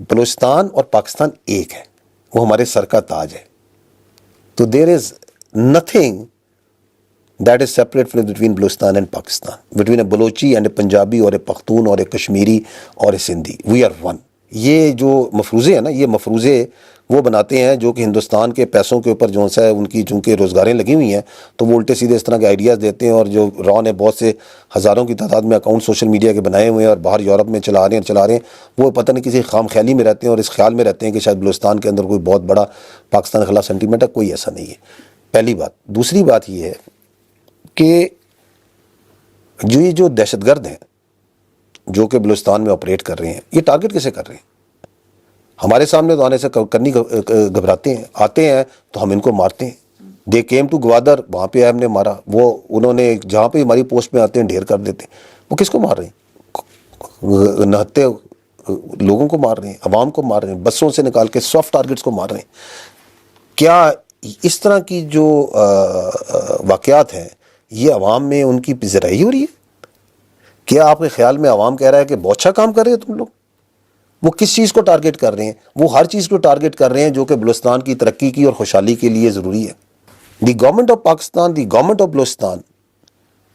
بلوچستان اور پاکستان ایک ہے, وہ ہمارے سر کا تاج ہے. تو there is nothing that is separate between Balochistan and Pakistan, between a Balochi and a Punjabi or a Pakhtun or a Kashmiri or a Sindhi. We are one. یہ جو مفروضے ہیں نا, یہ مفروضے وہ بناتے ہیں جو کہ ہندوستان کے پیسوں کے اوپر جو ہے ان کی چونکہ روزگاریں لگی ہوئی ہیں, تو وہ الٹے سیدھے اس طرح کے آئیڈیاز دیتے ہیں. اور جو را نے بہت سے ہزاروں کی تعداد میں اکاؤنٹ سوشل میڈیا کے بنائے ہوئے ہیں اور باہر یورپ میں چلا رہے ہیں, وہ پتہ نہیں کسی خام خیالی میں رہتے ہیں اور اس خیال میں رہتے ہیں کہ شاید بلوچستان کے اندر کوئی بہت بڑا پاکستان کے خلاف سینٹیمنٹ ہے. کوئی ایسا نہیں ہے, پہلی بات. دوسری بات یہ ہے کہ یہ جو دہشت گرد ہیں جو کہ بلوچستان میں آپریٹ کر رہے ہیں, یہ ٹارگٹ کیسے کر رہے ہیں؟ ہمارے سامنے تو آنے سے کرنی گھبراتے ہیں, آتے ہیں تو ہم ان کو مارتے ہیں. دے کیم ٹو گوادر, وہاں پہ ہم نے مارا, وہ انہوں نے جہاں پہ ہماری پوسٹ میں آتے ہیں ڈھیر کر دیتے ہیں. وہ کس کو مار رہے ہیں؟ نہتے لوگوں کو مار رہے ہیں, عوام کو مار رہے ہیں, بسوں سے نکال کے سافٹ ٹارگٹس کو مار رہے ہیں. کیا اس طرح کی جو واقعات ہیں یہ عوام میں ان کی پذیرائی ہو رہی ہے؟ کیا آپ کے خیال میں عوام کہہ رہا ہے کہ بہت اچھا کام کر رہے ہو تم لوگ؟ وہ کس چیز کو ٹارگٹ کر رہے ہیں؟ وہ ہر چیز کو ٹارگٹ کر رہے ہیں جو کہ بلوچستان کی ترقی کی اور خوشحالی کے لیے ضروری ہے. The government of Pakistan, the government of Balochistan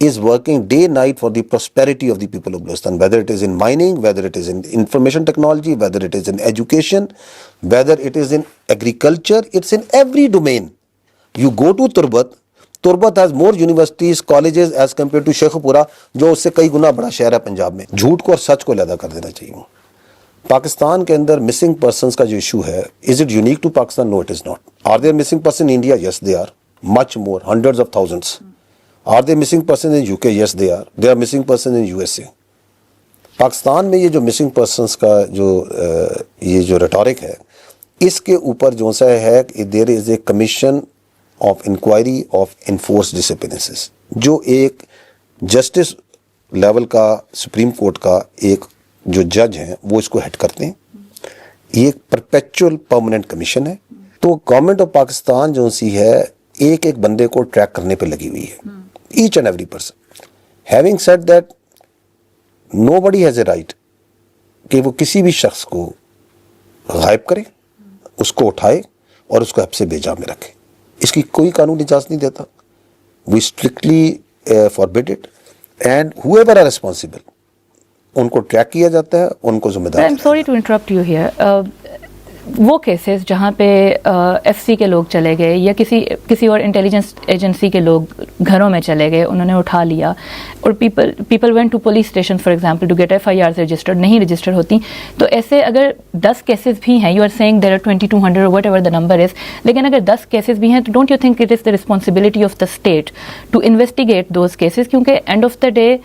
is working day night for the prosperity of the people of Balochistan, whether it is in mining, whether it is in information technology, whether it is in education, whether it is in agriculture. It's in every domain. You go to Turbat has more universities, colleges as compared to Sheikhupura, جو اس سے کئی گنا بڑا شہر ہے پنجاب میں. جھوٹ کو اور سچ کو علیحدہ کر دینا چاہیے. پاکستان کے اندر مسنگ پرسنس کا جو ایشو ہے, is it unique to Pakistan? No, it is not. Are there missing persons in India? Yes, they are. Much more, hundreds of thousands. Are there missing persons in UK? Yes, they are. There are missing persons in USA. Pakistan میں یہ جو missing persons کا یہ جو rhetoric ہے, اس کے اوپر جو سا ہے there is a commission of inquiry of enforce disciplines, جو ایک جسٹس لیول کا سپریم کورٹ کا ایک جو جج ہیں وہ اس کو ہیڈ کرتے ہیں. یہ ایک پرپیچول پرماننٹ کمیشن ہے. تو گورنمنٹ آف پاکستان جو سی ہے ایک ایک بندے کو ٹریک کرنے پہ لگی ہوئی ہے, each and every person. Having said that, nobody has a right کہ وہ کسی بھی شخص کو غائب کرے, اس کو اٹھائے اور اس کو حبس بیجا میں رکھے. اس کی کوئی قانون اجازت نہیں دیتا. We strictly forbid it, and whoever are responsible ان کو ٹریک کیا جاتا ہے, ان کو ذمہ دار. Sorry to interrupt you here. وہ کیسز جہاں پہ ایف سی کے لوگ چلے گئے یا کسی اور انٹیلیجنس ایجنسی کے لوگ گھروں میں چلے گئے, انہوں نے اٹھا لیا, اور people went to police station for example to get FIRs registered, نہیں رجسٹر ہوتی. تو ایسے اگر 10 کیسز بھی ہیں, you are seeing there are 2200 whatever the number is, لیکن اگر 10 کیسز بھی ہیں تو don't you think it is the responsibility of the state to investigate those cases, کیونکہ اینڈ آف دا ڈے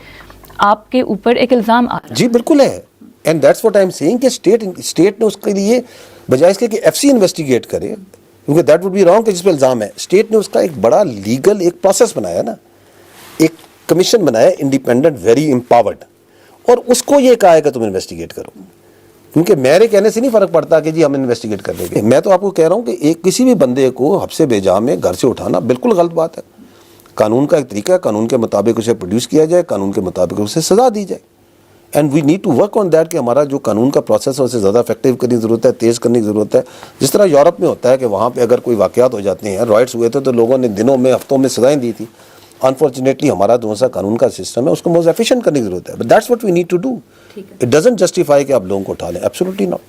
آپ کے اوپر ایک الزام آ رہا ہے. جی بالکل ہے, and that's what I am seeing کہ اسٹیٹ نے اس کے لیے بجائے اس کے کہ FC انویسٹیگیٹ کرے, کیونکہ دیٹ وڈ بی رانگ کہ جس پہ الزام ہے, اسٹیٹ نے اس کا ایک بڑا لیگل ایک پروسیس بنایا نا, ایک کمیشن بنایا انڈیپینڈنٹ ویری امپاورڈ, اور اس کو یہ کہا ہے کہ تم انویسٹیگیٹ کرو. کیونکہ میرے کہنے سے نہیں فرق پڑتا کہ جی ہم انویسٹیگیٹ کر لیں گے. میں تو آپ کو کہہ رہا ہوں کہ ایک کسی بھی بندے کو حبس بیجا میں گھر سے اٹھانا بالکل غلط بات ہے. قانون کا ایک طریقہ ہے, قانون کے مطابق اسے پروڈیوس کیا جائے, قانون کے مطابق اسے سزا دی جائے. And we need to work on that کہ ہمارا جو قانون کا پروسیس ہے اسے زیادہ افیکٹو کرنے کی ضرورت ہے, تیز کرنے کی ضرورت ہے. جس طرح یورپ میں ہوتا ہے کہ وہاں پہ اگر کوئی واقعات ہو جاتے ہیں, رائٹس ہوئے تھے تو لوگوں نے دنوں میں ہفتوں میں سزائیں دی تھی. انفارچونیٹلی ہمارا جو سا قانون کا سسٹم ہے اس کو موز ایفیشینٹ کرنے کی ضرورت ہے. But that's what we need to do. It doesn't justify کہ آپ لوگوں کو اٹھا لیں, ایبسولوٹلی ناٹ.